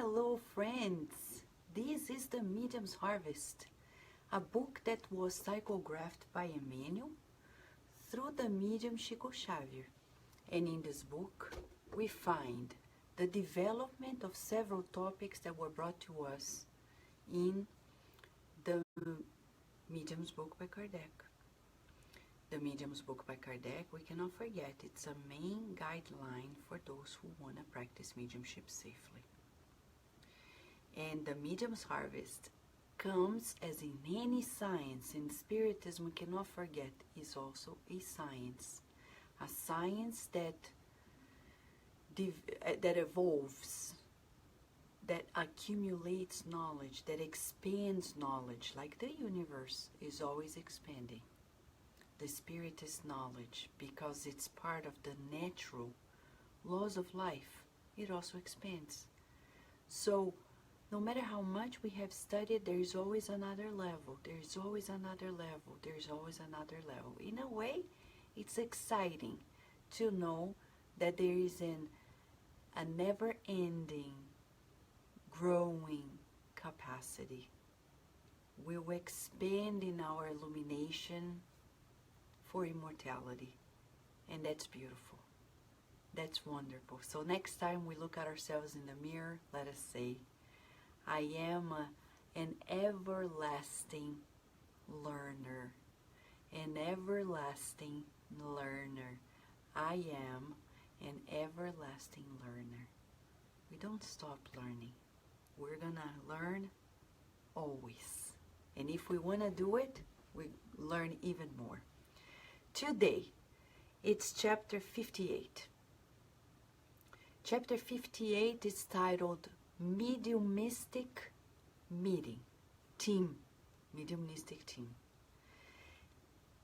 Hello friends, this is the Medium's Harvest, a book that was psychographed by Emmanuel through the medium Chico Xavier. And in this book, we find the development of several topics that were brought to us in the Medium's book by Kardec. The Medium's book by Kardec, we cannot forget, it's a main guideline for those who want to practice mediumship safely. And the Medium's Harvest comes as in any science, and Spiritism, we cannot forget, is also a science that evolves, that accumulates knowledge, that expands knowledge, like the universe is always expanding. The Spirit is knowledge, because it's part of the natural laws of life. It also expands. So, no matter how much we have studied, there is always another level. There is always another level. There is always another level. In a way, it's exciting to know that there is a never-ending, growing capacity. We will expand in our illumination for immortality. And that's beautiful. That's wonderful. So next time we look at ourselves in the mirror, let us say, I am an everlasting learner. An everlasting learner. I am an everlasting learner. We don't stop learning. We're gonna learn always. And if we wanna do it, we learn even more. Today, it's chapter 58. Chapter 58 is titled Mediumistic Team. Mediumistic Team.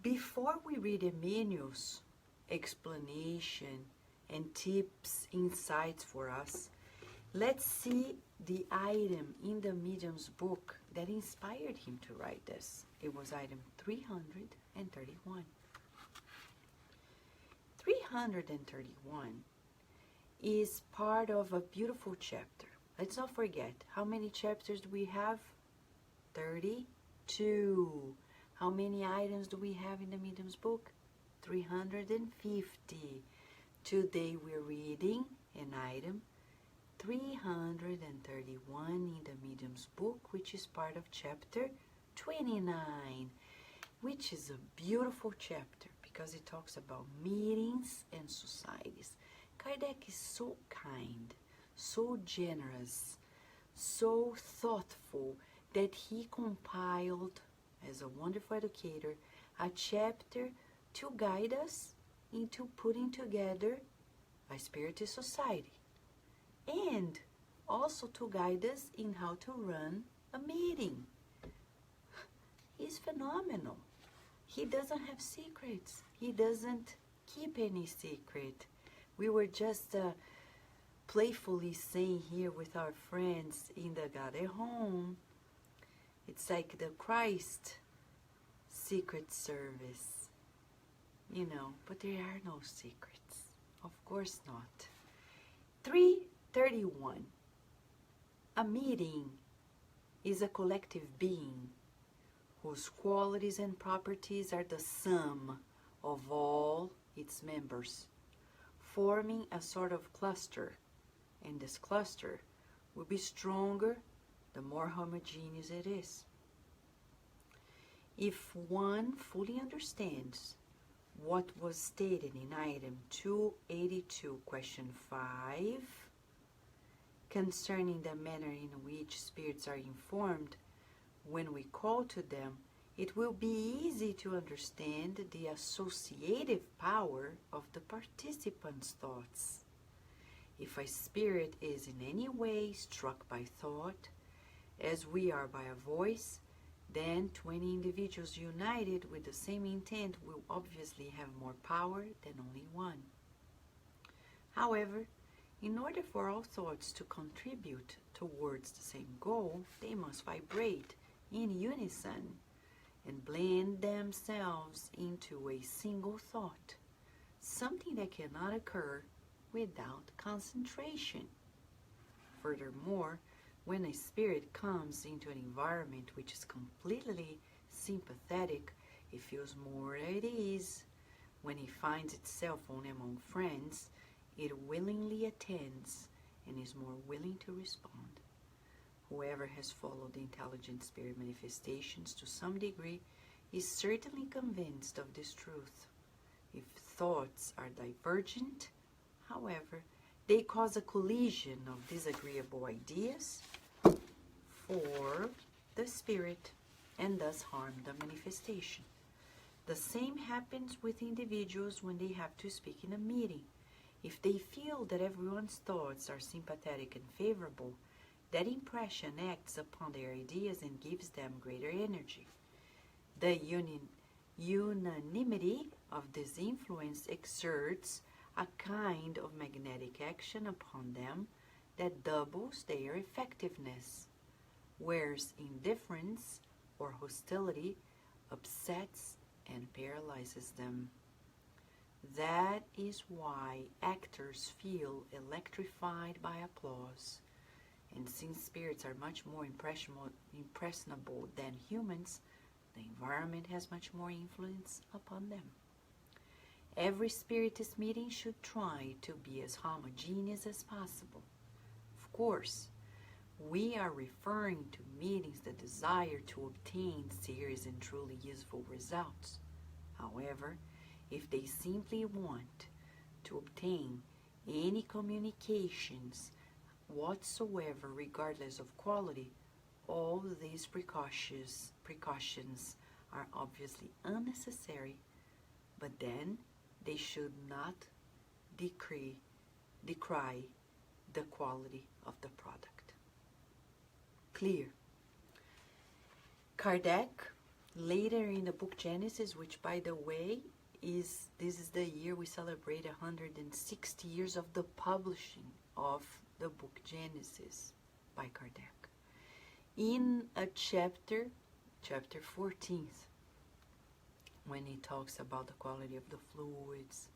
Before we read Emmanuel's explanation and tips, insights for us, let's see the item in the Medium's book that inspired him to write this. It was item 331. 331 is part of a beautiful chapter. Let's not forget, how many chapters do we have? 32. How many items do we have in the Medium's book? 350. Today we're reading an item 331 in the Medium's book, which is part of chapter 29, which is a beautiful chapter because it talks about meetings and societies. Kardec is so kind, so generous, so thoughtful that he compiled, as a wonderful educator, a chapter to guide us into putting together a spiritist society, and also to guide us in how to run a meeting. He's phenomenal. He doesn't have secrets. He doesn't keep any secret. We were just playfully saying here with our friends in the God home, it's like the Christ Secret Service, you know, but there are no secrets. Of course not. 331. A meeting is a collective being whose qualities and properties are the sum of all its members, forming a sort of cluster, and this cluster will be stronger the more homogeneous it is. If one fully understands what was stated in item 282, question 5, concerning the manner in which spirits are informed when we call to them, it will be easy to understand the associative power of the participants' thoughts. If a spirit is in any way struck by thought, as we are by a voice, then 20 individuals united with the same intent will obviously have more power than only one. However, in order for all thoughts to contribute towards the same goal, they must vibrate in unison and blend themselves into a single thought, something that cannot occur without concentration. Furthermore, when a spirit comes into an environment which is completely sympathetic, it feels more at ease. When it finds itself among friends, it willingly attends and is more willing to respond. Whoever has followed the intelligent spirit manifestations to some degree is certainly convinced of this truth. If thoughts are divergent, however, they cause a collision of disagreeable ideas for the spirit and thus harm the manifestation. The same happens with individuals when they have to speak in a meeting. If they feel that everyone's thoughts are sympathetic and favorable, that impression acts upon their ideas and gives them greater energy. The unanimity of this influence exerts a kind of magnetic action upon them that doubles their effectiveness, whereas indifference or hostility upsets and paralyzes them. That is why actors feel electrified by applause. And since spirits are much more impressionable than humans, the environment has much more influence upon them. Every spiritist meeting should try to be as homogeneous as possible. Of course, we are referring to meetings that desire to obtain serious and truly useful results. However, if they simply want to obtain any communications whatsoever, regardless of quality, all these precautions are obviously unnecessary, but then they should not decry the quality of the product. Clear. Kardec, later in the book Genesis, which by the way this is the year we celebrate 160 years of the publishing of the book Genesis by Kardec. In a chapter 14, when he talks about the quality of the fluids,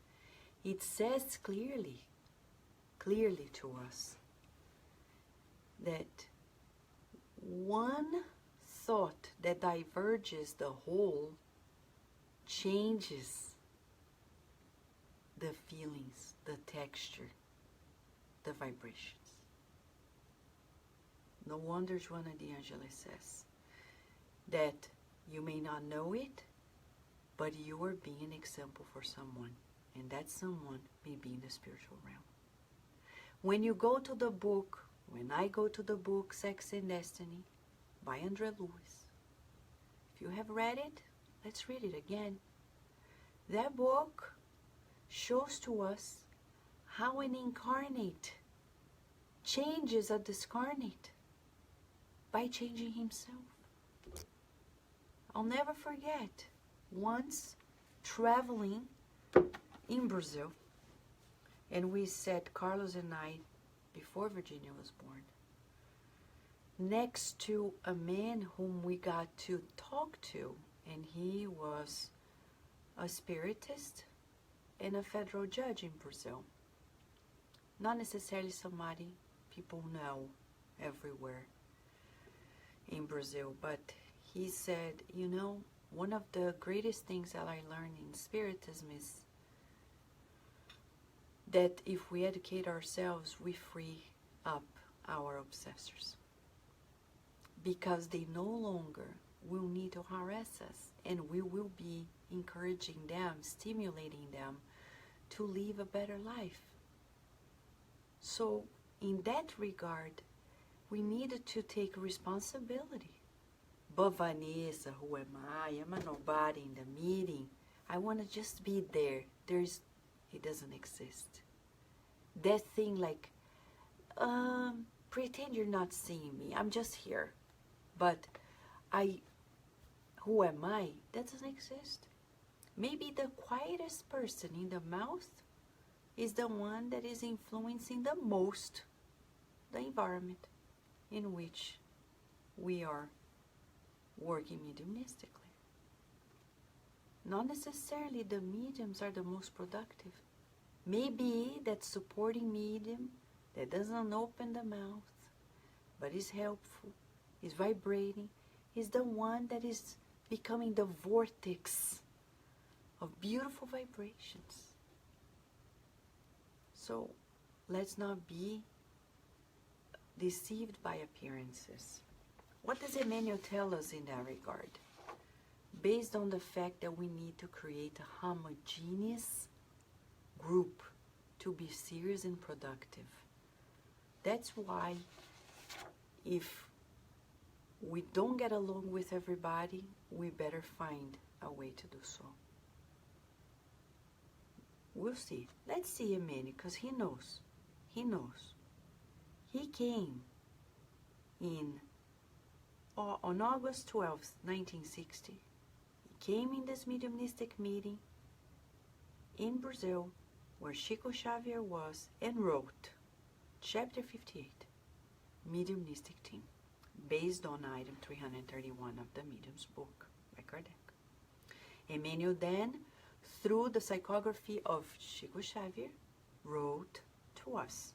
it says clearly to us that one thought that diverges the whole changes the feelings, the texture, the vibrations. No wonder Joana de Angelis says that you may not know it, but you are being an example for someone, and that someone may be in the spiritual realm. When you go to the book, when I go to the book Sex and Destiny by André Lewis, if you have read it, let's read it again. That book shows to us how an incarnate changes a discarnate by changing himself. I'll never forget once traveling in Brazil, and we sat, Carlos and I, before Virginia was born, next to a man whom we got to talk to, and he was a spiritist and a federal judge in Brazil. Not necessarily somebody people know everywhere in Brazil, but he said, you know, one of the greatest things that I learned in Spiritism is that if we educate ourselves, we free up our obsessors, because they no longer will need to harass us, and we will be encouraging them, stimulating them to live a better life. So in that regard, we needed to take responsibility. But Vanessa, who am I? I'm a nobody in the meeting. I want to just be there. It doesn't exist. That thing like, pretend you're not seeing me. I'm just here. But who am I? That doesn't exist. Maybe the quietest person in the mouth is the one that is influencing the most the environment in which we are working mediumistically. Not necessarily the mediums are the most productive. Maybe that supporting medium that doesn't open the mouth but is helpful, is vibrating, is the one that is becoming the vortex of beautiful vibrations. So let's not be deceived by appearances. What does Emmanuel tell us in that regard? Based on the fact that we need to create a homogeneous group to be serious and productive. That's why if we don't get along with everybody, we better find a way to do so. We'll see. Let's see Emmanuel, because he knows. He knows. He came on August 12th, 1960. He came in this mediumistic meeting in Brazil, where Chico Xavier was, and wrote Chapter 58, Mediumistic Team, based on item 331 of the Medium's book by Kardec. Emmanuel then, through the psychography of Chico Xavier, wrote to us.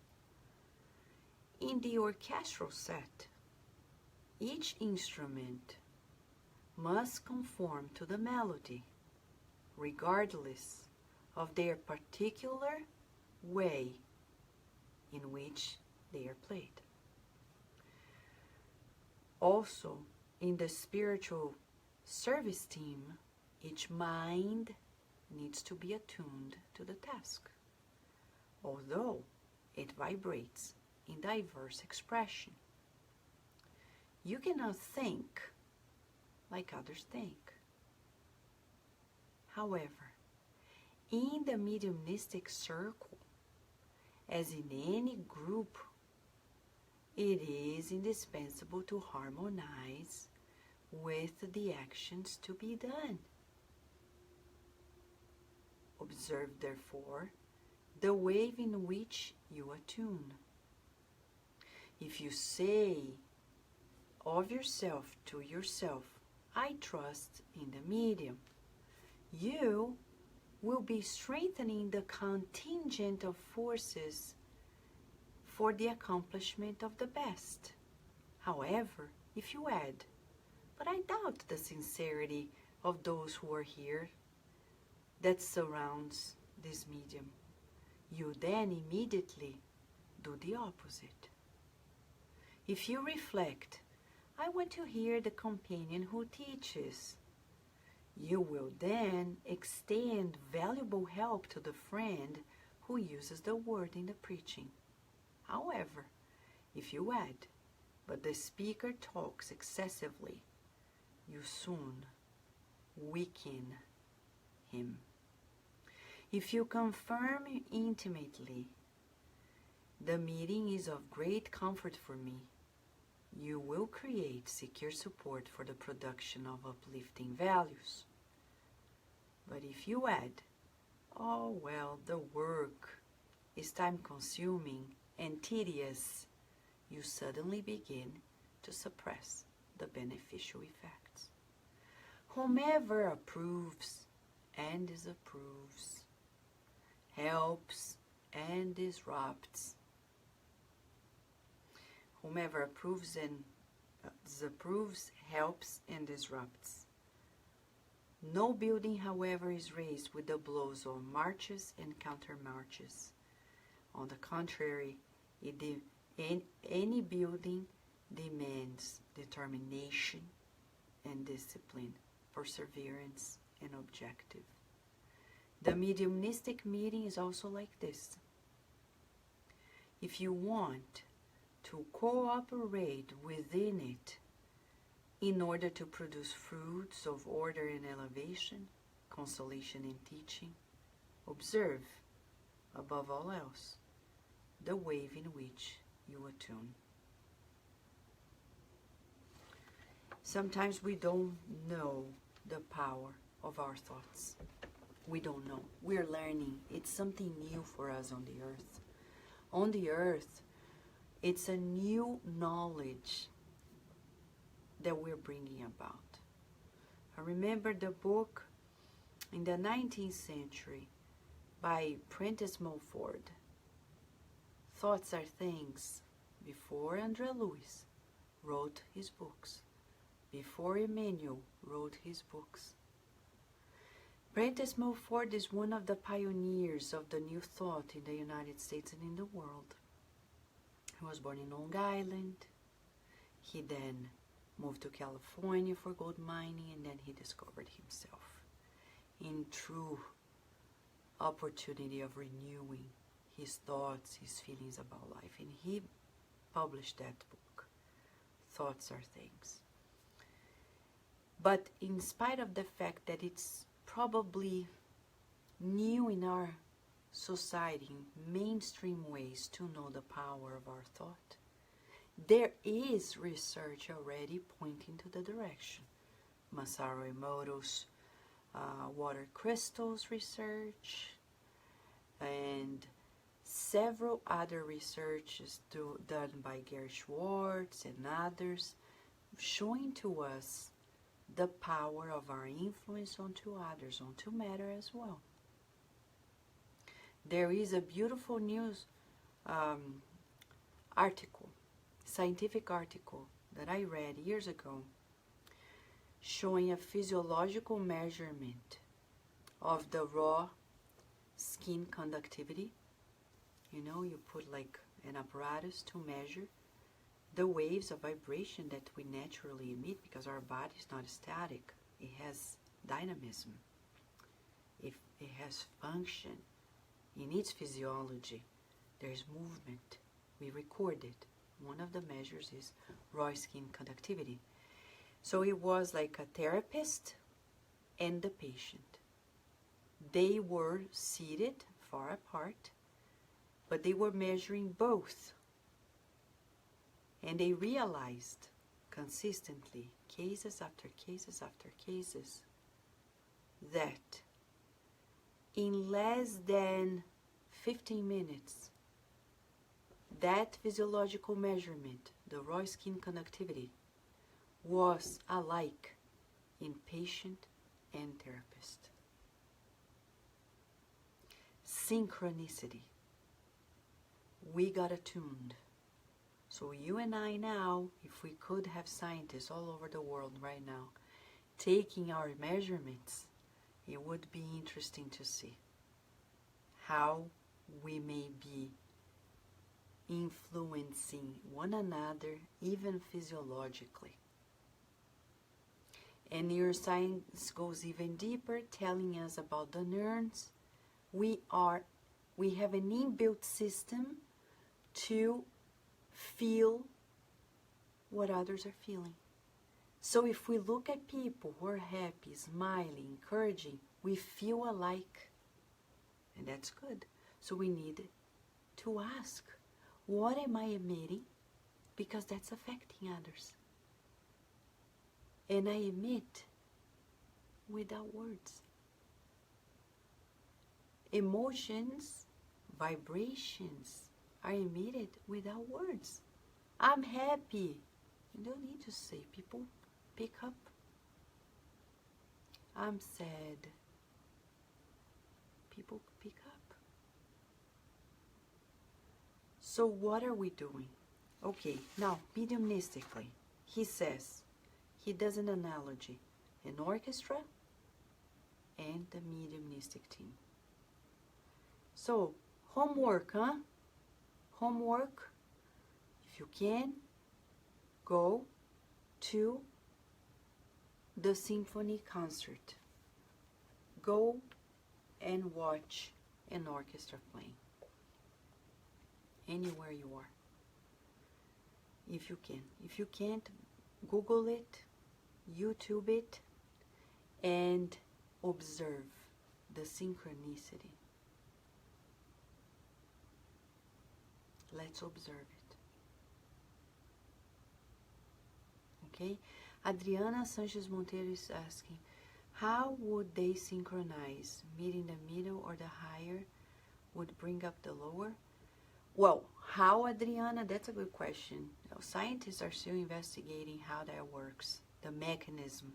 In the orchestral set, each instrument must conform to the melody, regardless of their particular way in which they are played. Also, in the spiritual service team, each mind needs to be attuned to the task, although it vibrates in diverse expression. You cannot think like others think. However, in the mediumistic circle, as in any group, it is indispensable to harmonize with the actions to be done. Observe, therefore, the wave in which you attune. If you say of yourself to yourself, I trust in the medium, you will be strengthening the contingent of forces for the accomplishment of the best. However, if you add, but I doubt the sincerity of those who are here that surrounds this medium, you then immediately do the opposite. If you reflect, I want to hear the companion who teaches, you will then extend valuable help to the friend who uses the word in the preaching. However, if you add, but the speaker talks excessively, you soon weaken him. If you confirm intimately, the meeting is of great comfort for me, you will create secure support for the production of uplifting values. But if you add, oh well, the work is time-consuming and tedious, you suddenly begin to suppress the beneficial effects. Whomever approves and disapproves, helps and disrupts. Whomever approves and disapproves, helps and disrupts. No building, however, is raised with the blows of marches and counter-marches. On the contrary, any building demands determination and discipline, perseverance and objective. The mediumistic meeting is also like this. If you want to cooperate within it in order to produce fruits of order and elevation, consolation and teaching, observe, above all else, the wave in which you attune. Sometimes we don't know the power of our thoughts. We don't know. We're learning. It's something new for us on the earth. On the earth, it's a new knowledge that we're bringing about. I remember the book in the 19th century by Prentice Mulford, Thoughts Are Things, before André Luiz. wrote his books, before Emmanuel wrote his books. Prentice Mulford is one of the pioneers of the New Thought in the United States and in the world. He was born in Long Island. He then moved to California for gold mining, and then he discovered himself in true opportunity of renewing his thoughts, his feelings about life. And he published that book, Thoughts Are Things. But in spite of the fact that it's probably new in our society, mainstream ways to know the power of our thought, there is research already pointing to the direction. Masaru Emoto's water crystals research, and several other researches done by Gary Schwartz and others, showing to us the power of our influence onto others, onto matter as well. There is a beautiful news article, scientific article that I read years ago, showing a physiological measurement of the raw skin conductivity. You know, you put like an apparatus to measure the waves of vibration that we naturally emit, because our body is not static. It has dynamism. It has function. In its physiology, there's movement. We record it. One of the measures is raw skin conductivity. So it was like a therapist and the patient. They were seated far apart, but they were measuring both. And they realized consistently, cases after cases after cases, that in less than 15 minutes, that physiological measurement, the raw skin conductivity, was alike in patient and therapist. Synchronicity. We got attuned. So you and I now, if we could have scientists all over the world right now taking our measurements, it would be interesting to see how we may be influencing one another, even physiologically. And neuroscience goes even deeper, telling us about the neurons. We have an inbuilt system to feel what others are feeling. So if we look at people who are happy, smiling, encouraging, we feel alike. And that's good. So we need to ask, what am I emitting? Because that's affecting others. And I emit without words. Emotions, vibrations are emitted without words. I'm happy. You don't need to say, people pick up. I'm sad. People pick up. So what are we doing? Okay, now, mediumistically, he says, he does an analogy, an orchestra and the mediumistic team. So, homework, huh? Homework, if you can, go to the symphony concert. Go and watch an orchestra playing. Anywhere you are. If you can. If you can't, Google it, YouTube it, and observe the synchronicity. Let's observe it. Okay? Adriana Sanchez Monteiro is asking, how would they synchronize? Meeting the middle or the higher would bring up the lower? Well, how, Adriana? That's a good question. Scientists are still investigating how that works, the mechanism.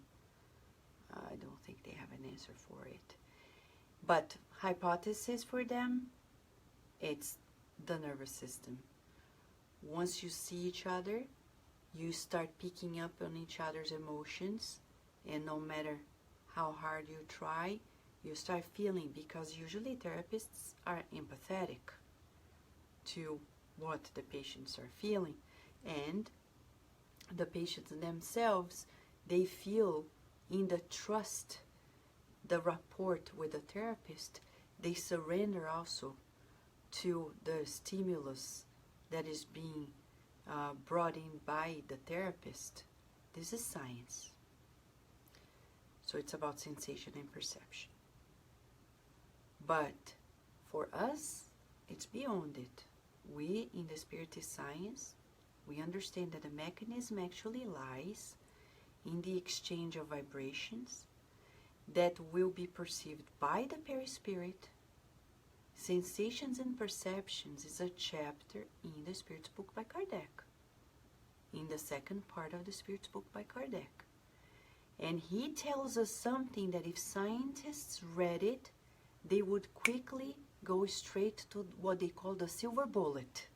I don't think they have an answer for it. But hypothesis for them, it's the nervous system. Once you see each other, you start picking up on each other's emotions, and no matter how hard you try, you start feeling, because usually therapists are empathetic to what the patients are feeling, and the patients themselves, they feel in the trust, the rapport with the therapist, they surrender also to the stimulus that is being brought in by the therapist. This is science. So it's about sensation and perception. But for us, it's beyond it. We, in the Spiritist science, we understand that the mechanism actually lies in the exchange of vibrations that will be perceived by the perispirit. Sensations and Perceptions is a chapter in the Spirit's book by Kardec, in the second part of the Spirit's book by Kardec. And he tells us something that if scientists read it, they would quickly go straight to what they call the silver bullet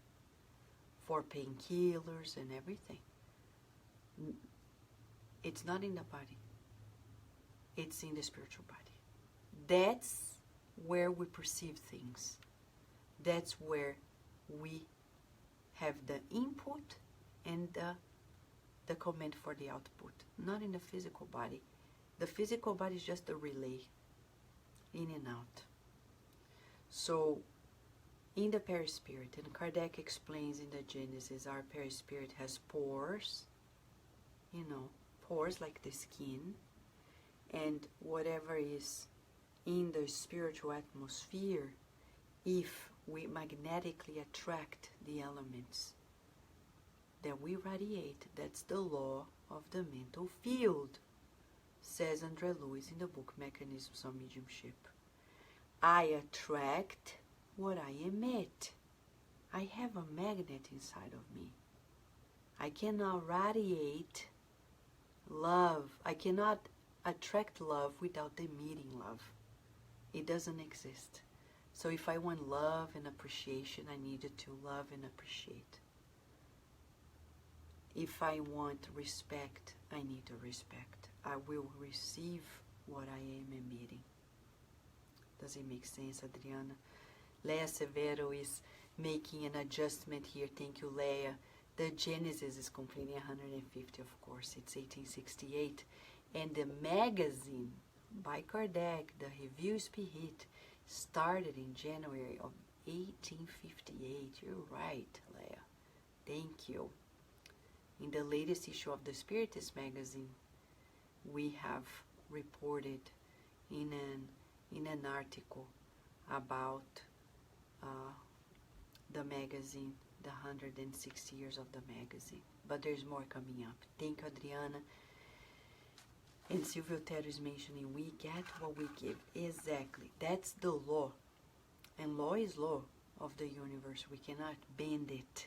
for painkillers and everything. It's not in the body. It's in the spiritual body. That's where we perceive things. That's where we have the input and the command for the output, not in the physical body. The physical body is just a relay, in and out. So, in the perispirit, and Kardec explains in the Genesis, our perispirit has pores, pores like the skin, and whatever is in the spiritual atmosphere, if we magnetically attract the elements that we radiate, that's the law of the mental field, says André Luiz in the book Mechanisms of Mediumship. I attract what I emit. I have a magnet inside of me. I cannot radiate love. I cannot attract love without emitting love. It doesn't exist. So if I want love and appreciation, I need to love and appreciate. If I want respect, I need to respect. I will receive what I am emitting. Does it make sense, Adriana? Leia Severo is making an adjustment here. Thank you, Leia. The Genesis is completing 150, of course. It's 1868. And the magazine by Kardec, the Revue Spirit, started in January of 1858. You're right, Leia. Thank you. In the latest issue of the Spiritist magazine, we have reported in an article about the magazine, the 160 years of the magazine. But there's more coming up. Thank you, Adriana. And Silvio Tero is mentioning, we get what we give. Exactly. That's the law. And law is law of the universe. We cannot bend it.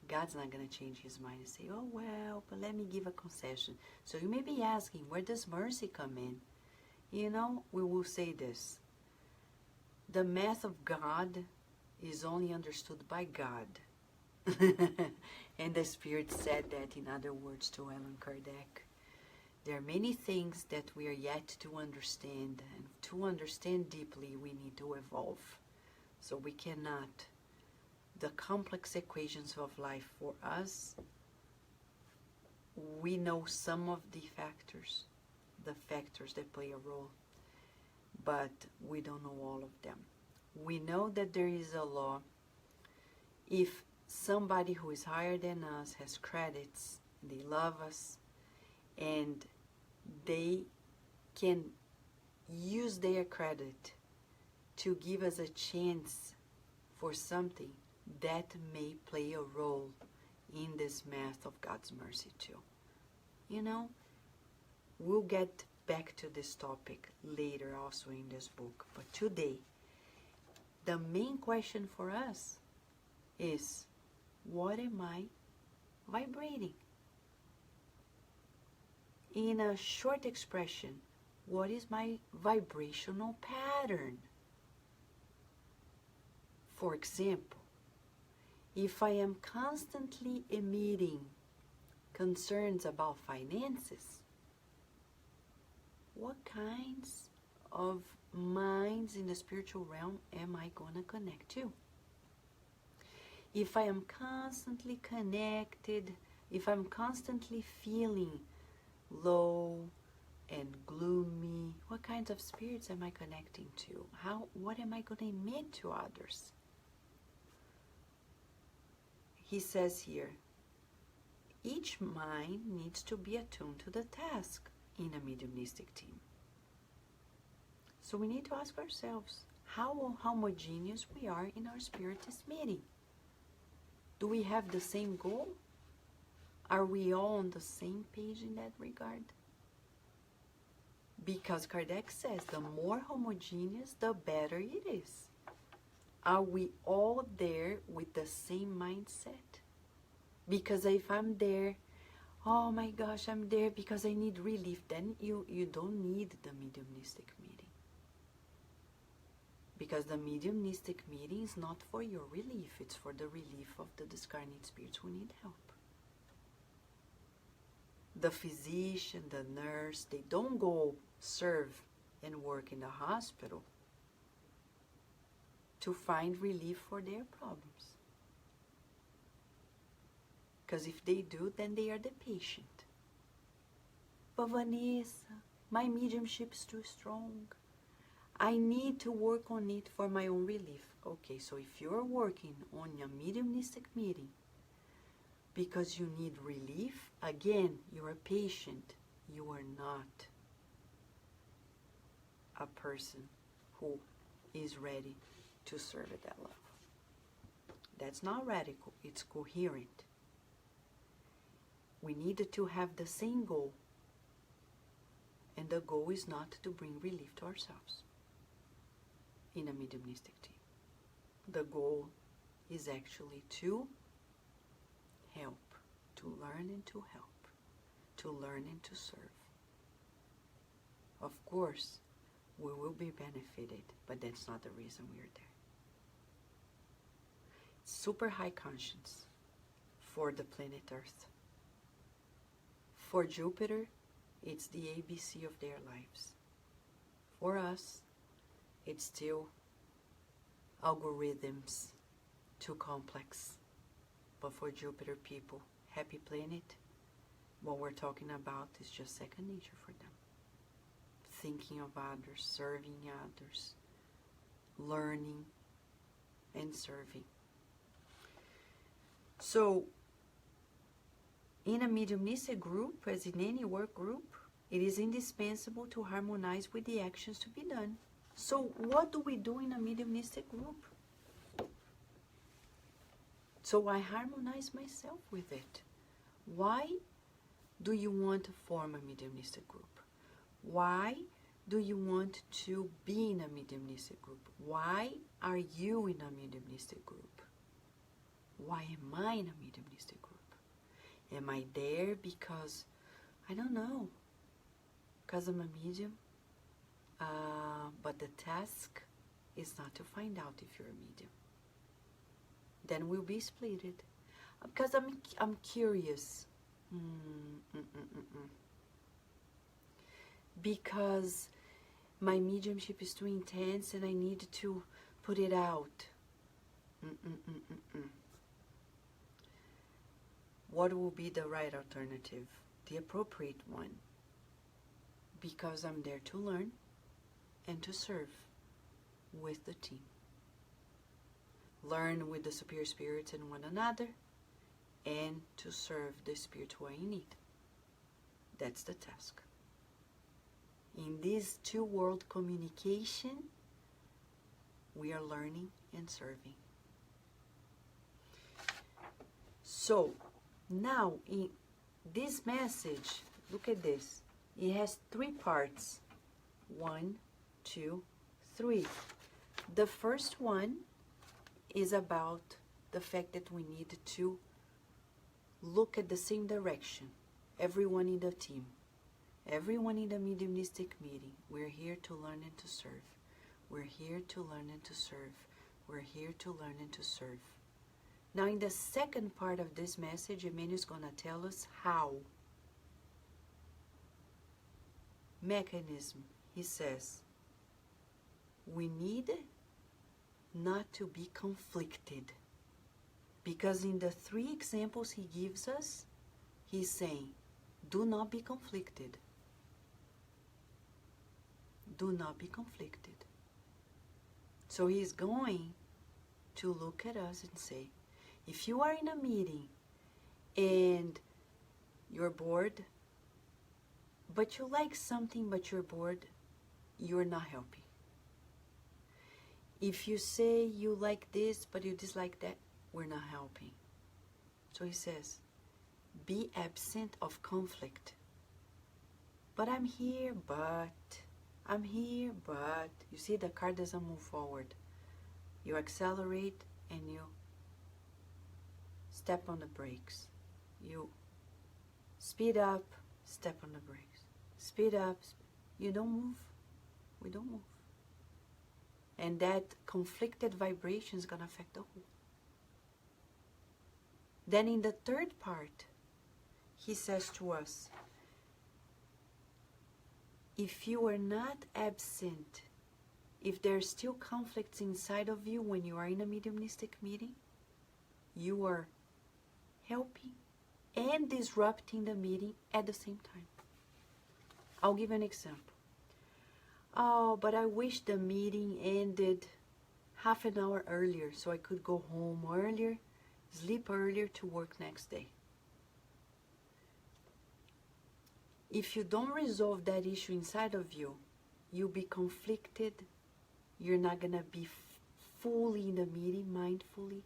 God's not going to change his mind and say, oh, well, but let me give a concession. So you may be asking, where does mercy come in? We will say this. The math of God is only understood by God. And the Spirit said that, in other words, to Allan Kardec. There are many things that we are yet to understand, and to understand deeply, we need to evolve. So we cannot. The complex equations of life for us, we know some of the factors that play a role, but we don't know all of them. We know that there is a law. If somebody who is higher than us has credits, they love us, and they can use their credit to give us a chance for something, that may play a role in this math of God's mercy too. We'll get back to this topic later also in this book. But today, the main question for us is, what am I vibrating? In a short expression, what is my vibrational pattern? For example, if I am constantly emitting concerns about finances, what kinds of minds in the spiritual realm am I going to connect to? If I am constantly connected, if I'm constantly feeling low and gloomy, what kinds of spirits am I connecting to? What am I going to emit to others? He says here, each mind needs to be attuned to the task in a mediumistic team. So we need to ask ourselves how homogeneous we are in our spiritist meeting. Do we have the same goal? Are we all on the same page in that regard? Because Kardec says the more homogeneous, the better it is. Are we all there with the same mindset? Because if I'm there, oh my gosh, I'm there because I need relief, then you don't need the mediumistic meeting. Because the mediumistic meeting is not for your relief, it's for the relief of the discarnate spirits who need help. The physician, the nurse, they don't go serve and work in the hospital to find relief for their problems. Because if they do, then they are the patient. But Vanessa, my mediumship is too strong. I need to work on it for my own relief. Okay, so if you're working on a mediumistic meeting because you need relief, again, you're a patient. You are not a person who is ready to serve at that level. That's not radical, it's coherent. We need to have the same goal, and the goal is not to bring relief to ourselves in a mediumistic team. The goal is actually to help, to learn and to help, to learn and to serve. Of course, we will be benefited, but that's not the reason we're there. Super high conscience for the planet Earth. For Jupiter, it's the ABC of their lives. For us, it's still algorithms, too complex. But for Jupiter people, happy planet, what we're talking about is just second nature for them. Thinking of others, serving others, learning and serving. So, in a mediumistic group, as in any work group, it is indispensable to harmonize with the actions to be done. So what do we do in a mediumistic group? So I harmonize myself with it. Why do you want to form a mediumistic group? Why do you want to be in a mediumistic group? Why are you in a mediumistic group? Why am I in a mediumistic group? Am I there because, I don't know, because I'm a medium? But the task is not to find out if you're a medium. Then we'll be splitted. Because I'm curious. Because my mediumship is too intense and I need to put it out. What will be the right alternative? The appropriate one. Because I'm there to learn and to serve with the team. Learn with the superior spirits and one another, and to serve the spirit who are in need. That's the task. In this two-world communication, we are learning and serving. So, now in this message, look at this. It has 3 parts. 1, 2, 3. The first one is about the fact that we need to look at the same direction. Everyone in the team, everyone in the mediumistic meeting. We're here to learn and to serve. We're here to learn and to serve. We're here to learn and to serve. Now, in the second part of this message, Emmanuel is going to tell us how. Mechanism, he says, we need not to be conflicted. Because in the 3 examples he gives us, he's saying, do not be conflicted. Do not be conflicted. So he's going to look at us and say, if you are in a meeting and you're bored, but you like something but you're bored, you're not helping. If you say you like this but you dislike that, we're not helping. So he says, be absent of conflict. But I'm here, but you see the car doesn't move forward. You accelerate and you step on the brakes. You speed up, step on the brakes. Speed up, you don't move. We don't move. And that conflicted vibration is going to affect the whole. Then in the third part, he says to us, if you are not absent, if there's still conflicts inside of you when you are in a mediumistic meeting, you are helping and disrupting the meeting at the same time. I'll give an example. Oh, but I wish the meeting ended half an hour earlier so I could go home earlier, sleep earlier to work next day. If you don't resolve that issue inside of you, you'll be conflicted. You're not going to be fully in the meeting, mindfully,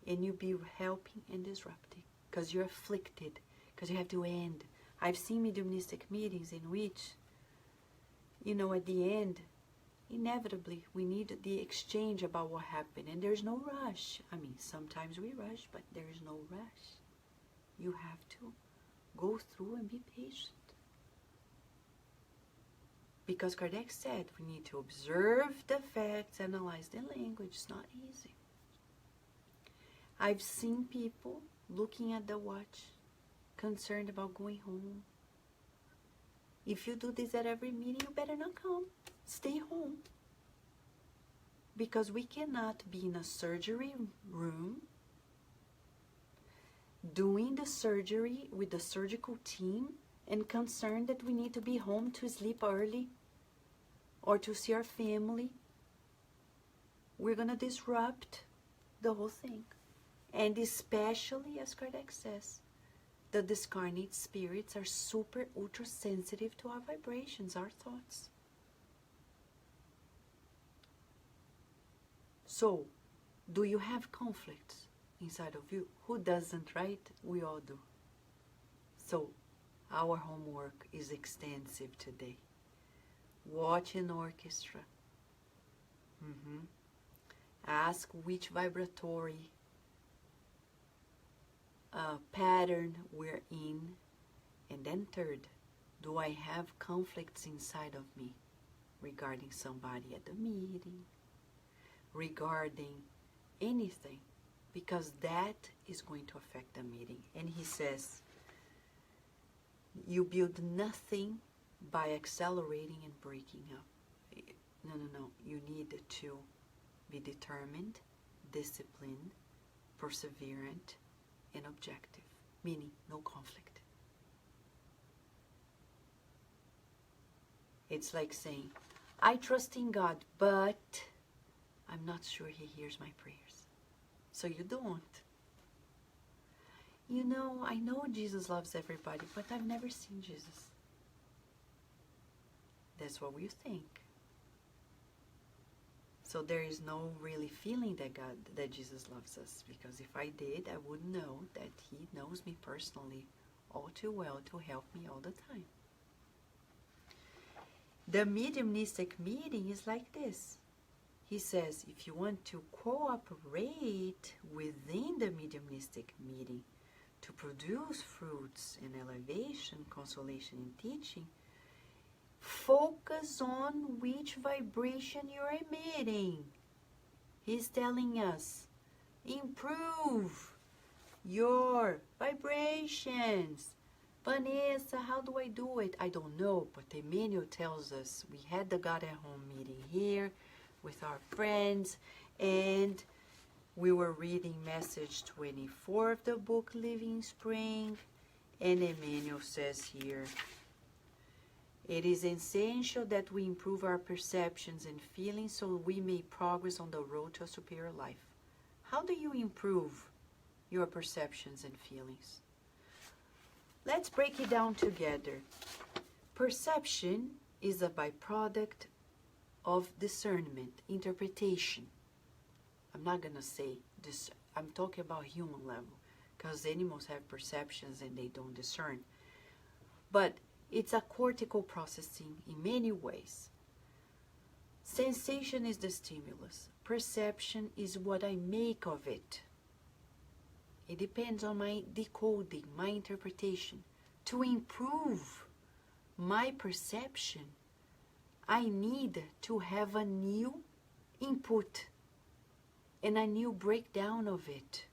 and you'll be helping and disrupting because you're afflicted, because you have to end. I've seen mediumistic meetings in which, at the end, inevitably, we need the exchange about what happened, and there's no rush. I mean, sometimes we rush, but there is no rush. You have to go through and be patient. Because Kardec said we need to observe the facts, analyze the language. It's not easy. I've seen people looking at the watch, concerned about going home. If you do this at every meeting, you better not come. Stay home. Because we cannot be in a surgery room doing the surgery with the surgical team and concerned that we need to be home to sleep early or to see our family. We're going to disrupt the whole thing. And especially, as Kardec says, the discarnate spirits are super ultra sensitive to our vibrations, our thoughts. So, do you have conflicts inside of you? Who doesn't, right? We all do. So, our homework is extensive today. Watch an orchestra. Ask which vibratory pattern we're in. And then third, do I have conflicts inside of me regarding somebody at the meeting, regarding anything? Because that is going to affect the meeting. And he says, you build nothing by accelerating and breaking up. No. You need to be determined, disciplined, perseverant, and objective. Meaning, no conflict. It's like saying, I trust in God, but I'm not sure He hears my prayers. So you don't. I know Jesus loves everybody, but I've never seen Jesus. That's what we think. So there is no really feeling that Jesus loves us, because if I did, I would know that He knows me personally all too well to help me all the time. The mediumistic meeting is like this. He says, if you want to cooperate within the mediumistic meeting to produce fruits and elevation, consolation, and teaching, focus on which vibration you're emitting. He's telling us, Improve your vibrations. Vanessa, how do I do it? I don't know, but Emmanuel tells us. We had the God at Home meeting here with our friends, and we were reading message 24 of the book Living Spring, and Emmanuel says here, it is essential that we improve our perceptions and feelings so we may progress on the road to a superior life. How do you improve your perceptions and feelings? Let's break it down together. Perception is a byproduct of discernment, interpretation. I'm not going to say this, I'm talking about human level, because animals have perceptions and they don't discern. But it's a cortical processing in many ways. Sensation is the stimulus. Perception is what I make of it. It depends on my decoding, my interpretation. To improve my perception, I need to have a new input and a new breakdown of it.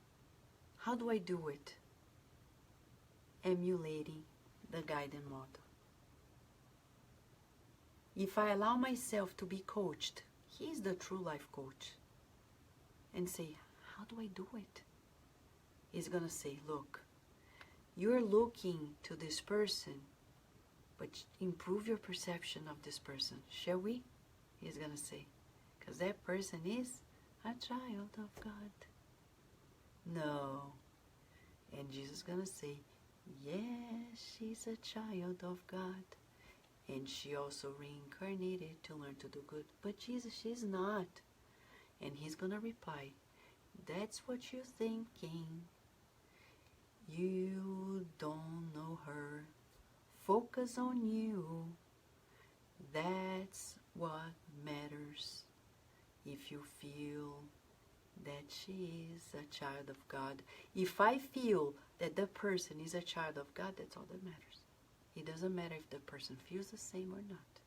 How do I do it? Emulating the guiding model. If I allow myself to be coached, he's the true life coach, and say, how do I do it? He's going to say, look, you're looking to this person, but improve your perception of this person, shall we? He's going to say, because that person is a child of God. No. And Jesus is going to say, yes, she's a child of God. And she also reincarnated to learn to do good. But Jesus, she's not. And he's going to reply, that's what you're thinking. You don't know her. Focus on you. That's what matters. If you feel that she is a child of God. If I feel that the person is a child of God, that's all that matters. It doesn't matter if the person feels the same or not.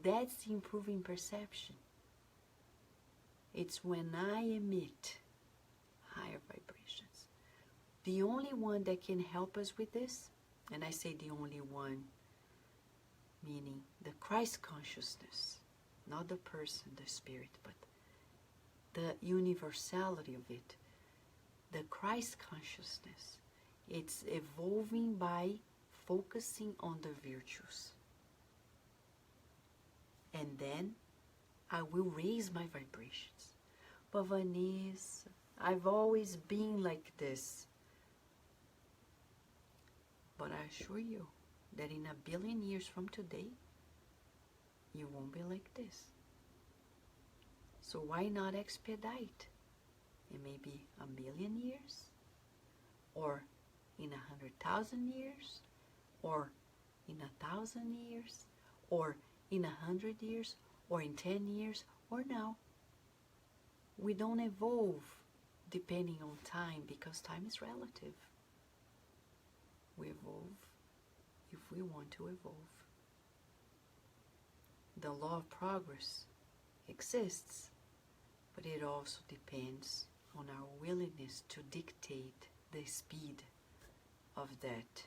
That's improving perception. It's when I emit higher vibrations. The only one that can help us with this, and I say the only one, meaning the Christ consciousness, not the person, the spirit, but the universality of it, the Christ consciousness, it's evolving by focusing on the virtues. And then I will raise my vibrations. But Vanessa, I've always been like this. But I assure you that in 1 billion years from today, you won't be like this. So why not expedite? It may be 1 million years, or in 100,000 years, or in 1,000 years, or in 100 years, or in 10 years, or now. We don't evolve depending on time, because time is relative. We evolve if we want to evolve. The law of progress exists, but it also depends on our willingness to dictate the speed of that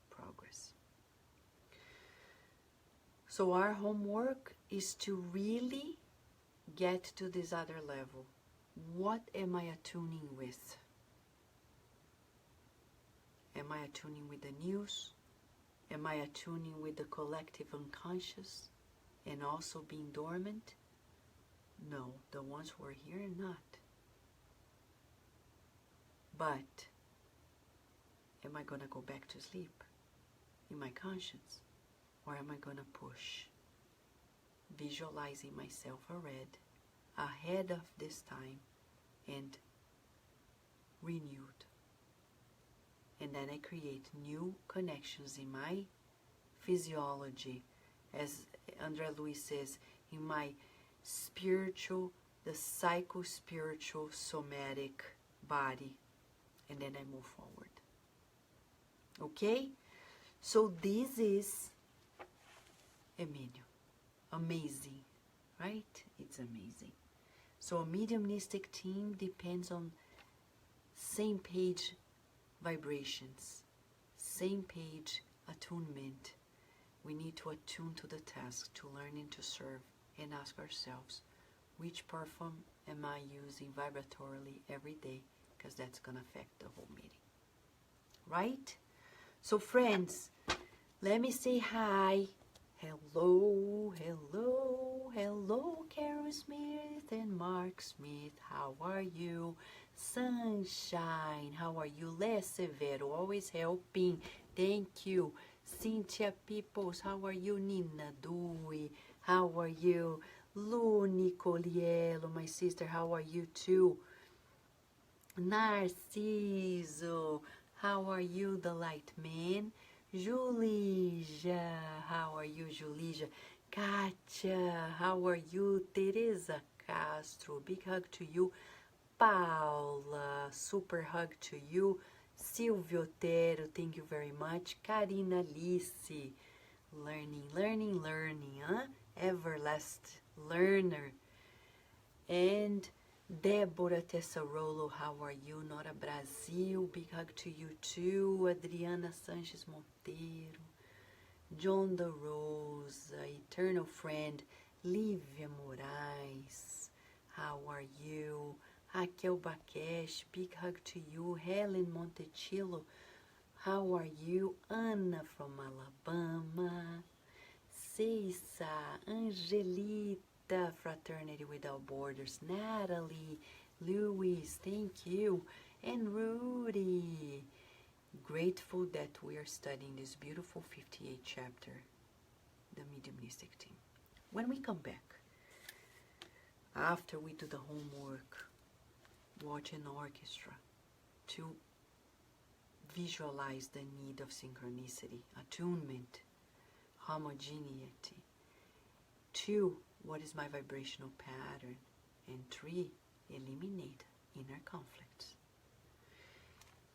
progress. So our homework is to really get to this other level. What am I attuning with? Am I attuning with the news? Am I attuning with the collective unconscious and also being dormant? No, the ones who are here are not. But am I going to go back to sleep in my conscience? Or am I going to push? Visualizing myself ahead of this time and renewed. And then I create new connections in my physiology, as André Louis says, in my spiritual, the psycho-spiritual somatic body, and then I move forward. Okay? So this is Emmanuel. Amazing, right? It's amazing. So a mediumistic team depends on same page vibrations, same page attunement. We need to attune to the task, to learn and to serve, and ask ourselves, which perfume am I using vibratorily every day? Because that's going to affect the whole meeting. Right? So friends, let me say hi. Hello, hello, hello, Carol Smith and Mark Smith. How are you? Sunshine, how are you? Les Severo, always helping. Thank you. Cynthia Peoples, how are you? Nina Dewey, how are you? Lu Nicoliello, my sister, how are you too? Narciso, how are you, the light man? Julija, how are you, Julija? Katia, how are you? Teresa Castro, big hug to you. Paula, super hug to you. Silvio Otero, thank you very much. Karina Lisi, learning, learning, learning, huh? Everlast learner. And Débora Tessarolo, how are you? Nora Brasil, big hug to you too. Adriana Sanchez Monteiro. John Da Rosa, eternal friend. Lívia Moraes, how are you? Raquel Bakesh, big hug to you. Helen Montetillo, how are you? Anna from Alabama. Ceisa, Angelita, Fraternity Without Borders. Natalie, Luis, thank you. And Rudy. Grateful that we are studying this beautiful 58th chapter, the Mediumistic Team. When we come back, after we do the homework, watch an orchestra to visualize the need of synchronicity, attunement, homogeneity. 2, what is my vibrational pattern? And 3, eliminate inner conflicts.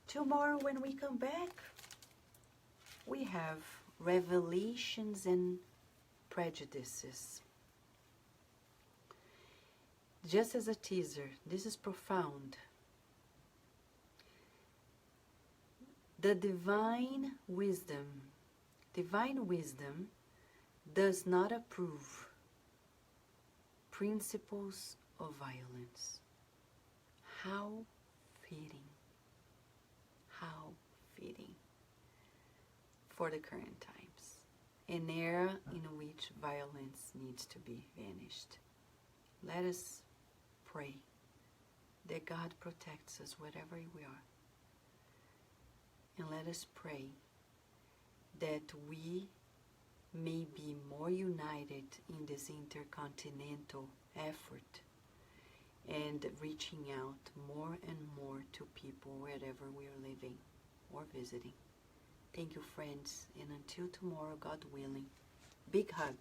Tomorrow when we come back, we have revelations and prejudices. Just as a teaser, this is profound. The divine wisdom does not approve principles of violence. How fitting. How fitting for the current times. An era in which violence needs to be vanished. Let us pray that God protects us wherever we are. And let us pray that we may be more united in this intercontinental effort and reaching out more and more to people wherever we are living or visiting. Thank you, friends, and until tomorrow, God willing, big hug.